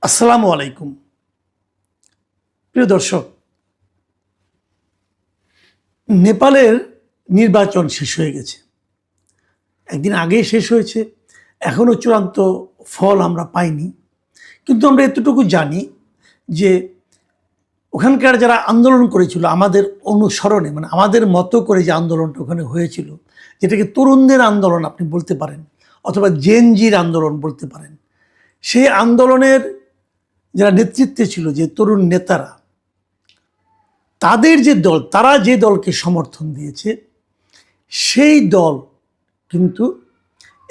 আসসালামু আলাইকুম প্রিয় দর্শক, নেপালের নির্বাচন শেষ হয়ে গেছে। একদিন আগেই শেষ হয়েছে, এখনও চূড়ান্ত ফল আমরা পাইনি। কিন্তু আমরা এতটুকু জানি যে ওখানকার যারা আন্দোলন করেছিল আমাদের অনুসরণে, মানে আমাদের মতো করে যে আন্দোলনটা ওখানে হয়েছিল, যেটাকে তরুণদের আন্দোলন আপনি বলতে পারেন অথবা জেনজির আন্দোলন বলতে পারেন, সেই আন্দোলনের যারা নেতৃত্বে ছিল, যে তরুণ নেতারা, তাদের যে দল, তারা যে দলকে সমর্থন দিয়েছে, সেই দল কিন্তু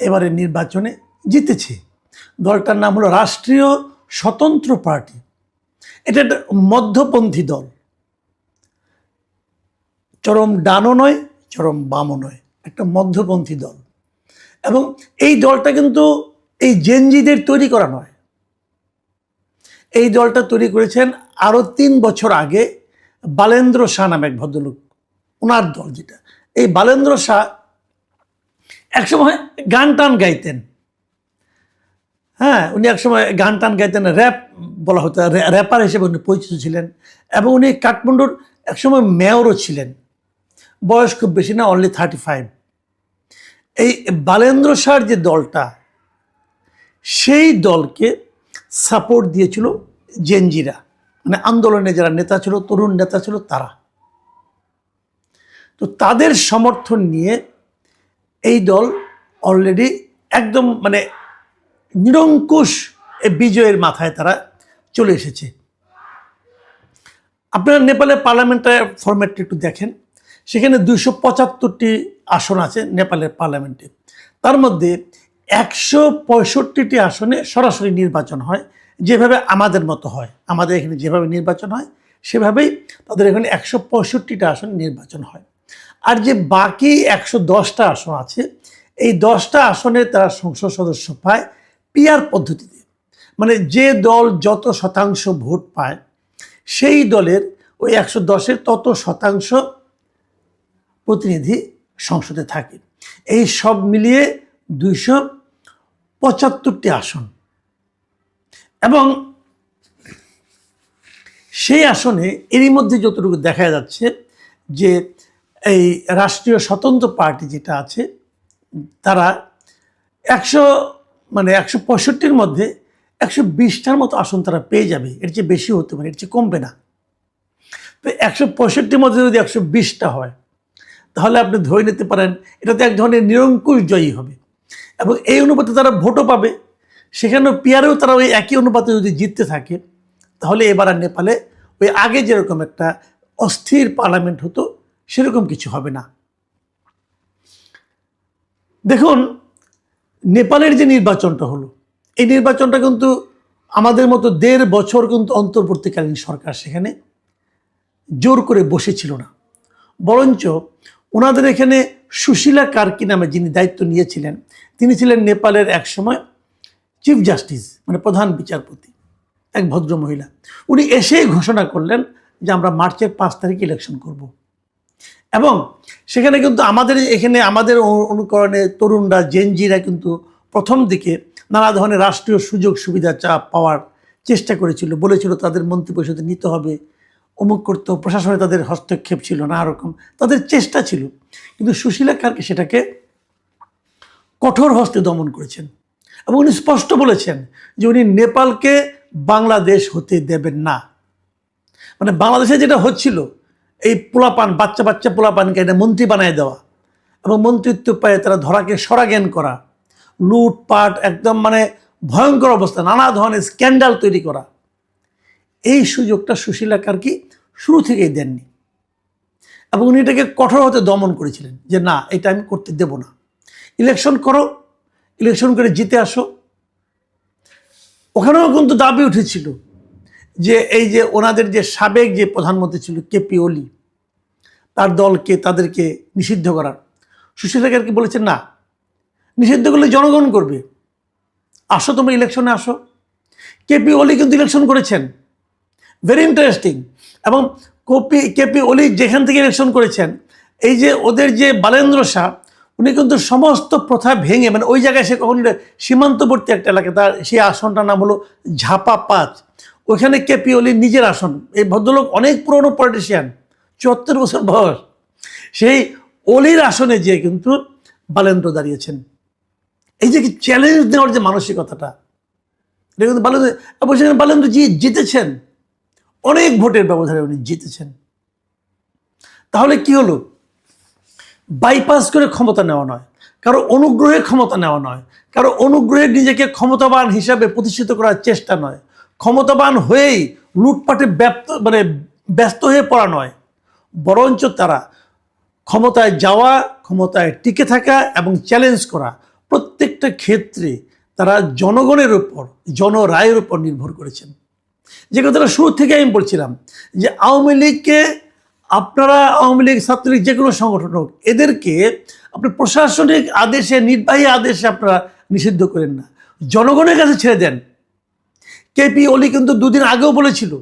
এবারে নির্বাচনে জিতেছে। দলটার নাম হলো রাষ্ট্রীয় স্বতন্ত্র পার্টি। এটা একটা মধ্যপন্থী দল, চরম ডানও নয়, চরম বামও নয়, একটা মধ্যপন্থী দল। এবং এই দলটা কিন্তু এই জেনজিদের তৈরি করা নয়। এই দলটা তৈরি করেছেন আরও 3 বছর আগে বালেন্দ্র শাহ নামে এক ভদ্রলোক, ওনার দল যেটা। এই বালেন্দ্র শাহ একসময় গান টান গাইতেন। হ্যাঁ, উনি একসময় গান টান গাইতেন, র্যাপ বলা হতো, র্যাপার হিসেবে উনি পরিচিত ছিলেন। এবং উনি কাঠমান্ডুর একসময় মেয়রও ছিলেন। বয়স খুব বেশি না, অনলি 35। এই বালেন্দ্র শাহর যে দলটা, সেই দলকে সাপোর্ট দিয়েছিল জেনজিরা, মানে আন্দোলনে যারা নেতা ছিল, তরুণ নেতা ছিল, তারা। তো তাদের সমর্থন নিয়ে এই দল অলরেডি একদম মানে নিরঙ্কুশ বিজয়ের মাথায় তারা চলে এসেছে। আপনারা নেপালের পার্লামেন্টের ফরম্যাটটা একটু দেখেন। সেখানে 275টি আসন আছে নেপালের পার্লামেন্টে। তার মধ্যে 165টি আসনে সরাসরি নির্বাচন হয়, যেভাবে আমাদের মতো হয়। আমাদের এখানে যেভাবে নির্বাচন হয় সেভাবেই তাদের এখানে 165টা আসন নির্বাচন হয়। আর যে বাকি 110টা আসন আছে, এই 10টা আসনে তারা সংসদ সদস্য পায় পিআর পদ্ধতিতে। মানে যে দল যত শতাংশ ভোট পায়, সেই দলের ওই 110-এর তত শতাংশ প্রতিনিধি সংসদে থাকে। এই সব মিলিয়ে 275টি আসন। এবং সেই আসনে এরই মধ্যে যতটুকু দেখা যাচ্ছে যে এই রাষ্ট্রীয় স্বতন্ত্র পার্টি যেটা আছে, তারা 165টির মধ্যে 120টার মতো আসন তারা পেয়ে যাবে। এর চেয়ে বেশি হতে পারে, এর চেয়ে কমবে না। তো 165টির মধ্যে যদি 120টা হয়, তাহলে আপনি ধরে নিতে পারেন এটাতে এক ধরনের নিরঙ্কুশ জয়ী হবে। এবং এই অনুপাতে তারা ভোটও পাবে। সেখানেও পিয়ারেও তারা ওই একই অনুপাতে যদি জিততে থাকে, তাহলে এবার আর নেপালে ওই আগে যেরকম একটা অস্থির পার্লামেন্ট হতো, সেরকম কিছু হবে না। দেখুন, নেপালের যে নির্বাচনটা হলো, এই নির্বাচনটা কিন্তু আমাদের মতো 1.5 বছর কিন্তু অন্তর্বর্তীকালীন সরকার সেখানে জোর করে বসেছিল না। বরঞ্চ ওনাদের এখানে সুশীলা কার্কি নামে যিনি দায়িত্ব নিয়েছিলেন, তিনি ছিলেন নেপালের একসময় চিফ জাস্টিস, মানে প্রধান বিচারপতি, এক ভদ্র মহিলা। উনি এসেই ঘোষণা করলেন যে আমরা মার্চের 5 তারিখ ইলেকশন করব। এবং সেখানে কিন্তু আমাদের এখানে আমাদের অনুকরণে তরুণরা, জেনজিরা কিন্তু প্রথম দিকে নানা ধরনের রাষ্ট্রীয় সুযোগ সুবিধা পাওয়ার চেষ্টা করেছিল, বলেছিল তাদের মন্ত্রিপরিষদে নিতে হবে, অমুক করতে, প্রশাসনে তাদের হস্তক্ষেপ ছিল, নানা রকম তাদের চেষ্টা ছিল। কিন্তু সুশীলা কার্কি সেটাকে কঠোর হস্তে দমন করেছেন। এবং উনি স্পষ্ট বলেছেন যে উনি নেপালকে বাংলাদেশ হতে দেবেন না। মানে বাংলাদেশে যেটা হচ্ছিল, এই পোলাপান, বাচ্চা বাচ্চা পোলাপানকে এটা মন্ত্রী বানায় দেওয়া এবং মন্ত্রিত্ব পায়ে তারা ধরাকে সরাজ্ঞান করা, লুটপাট, একদম মানে ভয়ঙ্কর অবস্থা, নানা ধরনের স্ক্যান্ডাল তৈরি করা, এই সুযোগটা সুশীলা কার্কি শুরু থেকেই দেননি। এবং উনি এটাকে কঠোর হতে দমন করেছিলেন যে না, এটা আমি করতে দেব না। ইলেকশন করো, ইলেকশন করে জিতে আসো। ওখানেও কিন্তু দাবি উঠেছিল যে এই যে ওনাদের যে সাবেক যে প্রধানমন্ত্রী ছিল কেপি ওলি, তার দলকে, তাদেরকে নিষিদ্ধ করার। সুশীলা কার্কি বলেছেন না, নিষিদ্ধ করলে জনগণ করবে, আসো তোমরা ইলেকশনে আসো। কেপি ওলি কিন্তু ইলেকশন করেছেন, ভেরি ইন্টারেস্টিং। এবং কেপি ওলি যেখান থেকে ইলেকশন করেছেন, এই যে ওদের যে বালেন্দ্র শাহ, উনি কিন্তু সমস্ত প্রথা ভেঙে, মানে ওই জায়গায় সে কখন সীমান্তবর্তী একটা এলাকা, তার সেই আসনটার নাম হলো ঝাপা 5, ওইখানে কেপি ওলির নিজের আসন। এই ভদ্রলোক অনেক পুরনো পলিটিশিয়ান, 74 বছর বয়স, সেই অলির আসনে যে কিন্তু বালেন্দ্র দাঁড়িয়েছেন। এই যে চ্যালেঞ্জ নেওয়ার যে মানসিকতাটা, এটা কিন্তু বালেন্দ্র জিতেছেন, অনেক ভোটের ব্যবধানে উনি জিতেছেন। তাহলে কি হলো? বাইপাস করে ক্ষমতা নেওয়া নয়, কারো অনুগ্রহে ক্ষমতা নেওয়া নয়, কারো অনুগ্রহে নিজেকে ক্ষমতাবান হিসাবে প্রতিষ্ঠিত করার চেষ্টা নয়, ক্ষমতাবান হয়েই লুটপাটে ব্যস্ত হয়ে পড়া নয়, বরঞ্চ তারা ক্ষমতায় যাওয়া, ক্ষমতায় টিকে থাকা এবং চ্যালেঞ্জ করা, প্রত্যেকটা ক্ষেত্রে তারা জনগণের উপর, জনরায়ের উপর নির্ভর করেছেন। যে কথাটা শুরু থেকে আমি বলছিলাম যে আওয়ামী লীগকে আপনারা, আওয়ামী লীগ, ছাত্রলীগ, যে কোনো সংগঠন হোক, এদেরকে আপনি প্রশাসনিক আদেশে, নির্বাহী আদেশে আপনারা নিষিদ্ধ করেন না, জনগণের কাছে ছেড়ে দেন। কেপি ওলি কিন্তু দুদিন আগেও বলেছিল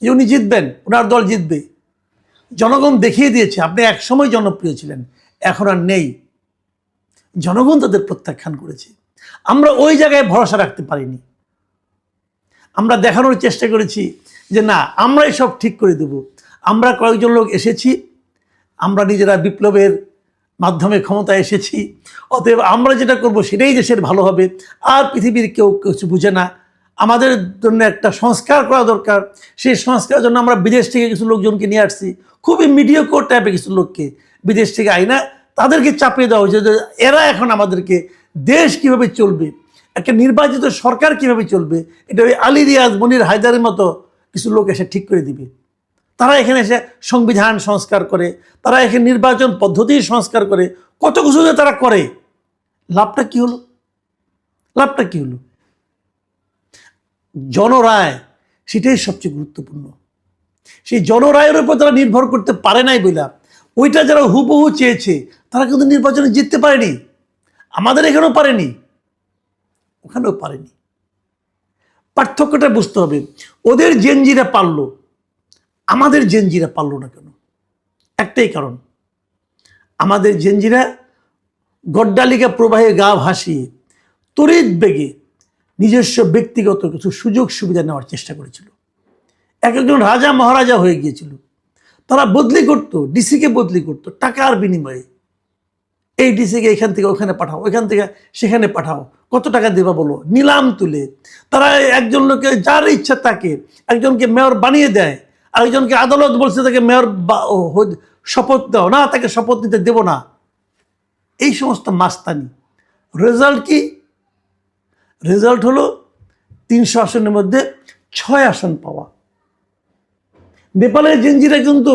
যে উনি জিতবেন, ওনার দল জিতবে। জনগণ দেখিয়ে দিয়েছে আপনি একসময় জনপ্রিয় ছিলেন, এখন আর নেই। জনগণ তাদের প্রত্যাখ্যান করেছে। আমরা ওই জায়গায় ভরসা রাখতে পারিনি। আমরা দেখানোর চেষ্টা করেছি যে না, আমরাই সব ঠিক করে দেব। আমরা কয়েকজন লোক এসেছি, আমরা নিজেরা বিপ্লবের মাধ্যমে ক্ষমতায় এসেছি, অতএব আমরা যেটা করব সেটাই দেশের ভালো হবে, আর পৃথিবীর কেউ কিছু বুঝে না, আমাদের জন্য একটা সংস্কার করা দরকার। সেই সংস্কারের জন্য আমরা বিদেশ থেকে কিছু লোকজনকে নিয়ে আসছি, খুবই মিডিওকোর টাইপের কিছু লোককে বিদেশ থেকে আইনা তাদেরকে চাপিয়ে দেওয়া হয়েছে যে এরা এখন আমাদেরকে দেশ কিভাবে চলবে, একটা নির্বাচিত সরকার কিভাবে চলবে, এটা ওই আলী রিয়াজ, মনির হায়দারের মতো কিছু লোক এসে ঠিক করে দিবে। তারা এখানে এসে সংবিধান সংস্কার করে, তারা এখানে নির্বাচন পদ্ধতি সংস্কার করে, কত কিছু যে তারা করে। লাভটা কি হলো? লাভটা কি হলো? জনরায়, সেটাই সবচেয়ে গুরুত্বপূর্ণ। সেই জনরায়ের উপর তারা নির্ভর করতে পারে নাই বইলা, ওইটা যারা হুবহু চেয়েছে তারা কিন্তু নির্বাচনে জিততে পারেনি। আমাদের এখানেও পারেনি, ওখানেও পারেনি। পার্থক্যটা বুঝতে হবে। ওদের জেনজিরা পারলো, আমাদের জেনজিরা পারলো না কেন? একটাই কারণ, আমাদের জেনজিরা গড্ডালিকা প্রবাহে গা ভাসিয়ে তড়িৎ বেগে নিজস্ব ব্যক্তিগত কিছু সুযোগ সুবিধা নেওয়ার চেষ্টা করেছিল। একজন রাজা মহারাজা হয়ে গিয়েছিল। তারা বদলি করতো, ডিসিকে বদলি করতো টাকার বিনিময়ে। এই ডিসিকে এখান থেকে ওখানে পাঠাও, ওইখান থেকে সেখানে পাঠাও, কত টাকা দেবা বলো, নিলাম তুলে। তারা একজন লোকে যার ইচ্ছা তাকে একজনকে মেয়র বানিয়ে দেয়, আরেকজনকে আদালত বলছে তাকে মেয়র শপথ দাও, না তাকে শপথ নিতে দেব না। এই সমস্ত মাস্তানি। রেজাল্ট কি? রেজাল্ট হলো 300 আসনের মধ্যে 6 আসন পাওয়া। নেপালের জেনজিরা কিন্তু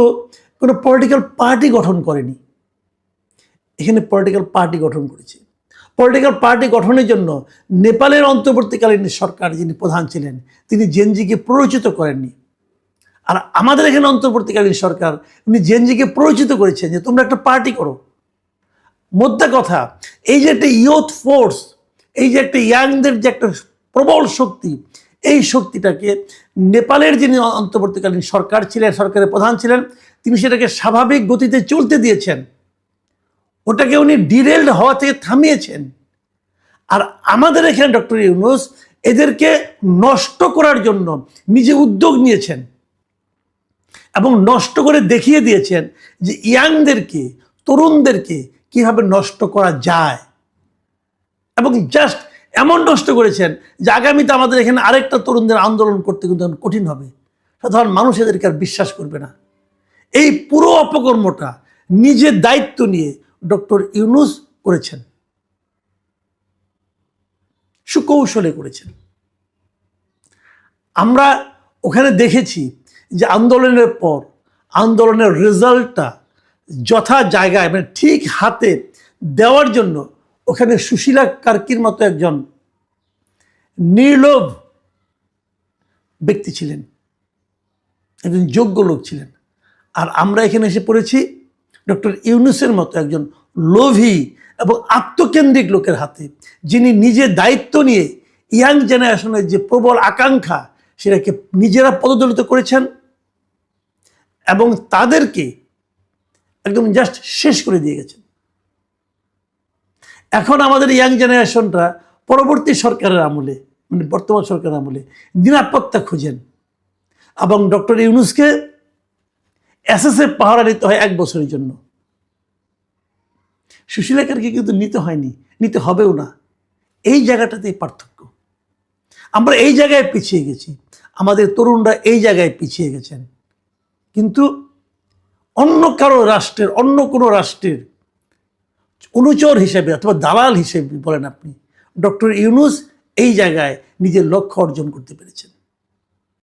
কোনো পলিটিক্যাল পার্টি গঠন করেনি, এখানে পলিটিক্যাল পার্টি গঠন করেছে। পলিটিক্যাল পার্টি গঠনের জন্য নেপালের অন্তর্বর্তীকালীন সরকার যিনি প্রধান ছিলেন তিনি জেনজিকে প্ররোচিত করেননি। আর আমাদের এখানে অন্তর্বর্তীকালীন সরকার উনি জেনজিকে প্ররোচিত করেছেন যে তোমরা একটা পার্টি করো। মোদ্দা কথা, এই যে একটা ইয়ুথ ফোর্স, এই যে একটা ইয়াংদের যে একটা প্রবল শক্তি, এই শক্তিটাকে নেপালের যিনি অন্তর্বর্তীকালীন সরকার ছিলেন, সরকারের প্রধান ছিলেন, তিনি সেটাকে স্বাভাবিক গতিতে চলতে দিয়েছেন, ওটাকে উনি ডিরেলড হওয়া থেকে থামিয়েছেন। আর আমাদের এখানে ডক্টর ইউনূস এদেরকে নষ্ট করার জন্য নিজে উদ্যোগ নিয়েছেন এবং নষ্ট করে দেখিয়ে দিয়েছেন যে ইয়াংদেরকে, তরুণদেরকে কিভাবে নষ্ট করা যায়। এবং জাস্ট এমন নষ্ট করেছেন যে আগামীতে আমাদের এখানে আরেকটা তরুণদের আন্দোলন করতে কিন্তু কঠিন হবে, সাধারণ মানুষ এদেরকে আর বিশ্বাস করবে না। এই পুরো অপকর্মটা নিজের দায়িত্ব নিয়ে ডক্টর ইউনূস করেছেন, সুকৌশলে করেছেন। আমরা ওখানে দেখেছি যে আন্দোলনের পর আন্দোলনের রেজাল্টটা যথা জায়গায়, মানে ঠিক হাতে দেওয়ার জন্য ওখানে সুশীলা কার্কির মতো একজন নির্লোভ ব্যক্তি ছিলেন, একজন যোগ্য লোক ছিলেন। আর আমরা এখানে এসে পড়েছি ডক্টর ইউনূসের মতো একজন লোভী এবং আত্মকেন্দ্রিক লোকের হাতে, যিনি নিজে দায়িত্ব নিয়ে ইয়াং জেনারেশনের যে প্রবল আকাঙ্ক্ষা সেটাকে নিজেরা পদদলিত করেছেন এবং তাদেরকে একদম জাস্ট শেষ করে দিয়ে গেছেন। এখন আমাদের ইয়াং জেনারেশনটা পরবর্তী সরকারের আমলে, মানে বর্তমান সরকারের আমলে নিরাপত্তা খুঁজেন, এবং ডক্টর ইউনূসকে এসএসএফ পাহারা নিতে হয় 1 বছরের জন্য। সুশীলাকে কিন্তু নিতে হয়নি, নিতে হবেও না। এই জায়গাটাতেই পার্থক্য। আমরা এই জায়গায় পিছিয়ে গেছি, আমাদের তরুণরা এই জায়গায় পিছিয়ে গেছেন। কিন্তু অন্য কারো রাষ্ট্রের, অন্য কোনো রাষ্ট্রের অনুচর হিসেবে অথবা দালাল হিসেবে বলেন আপনি, ডক্টর ইউনূস এই জায়গায় নিজের লক্ষ্য অর্জন করতে পেরেছেন।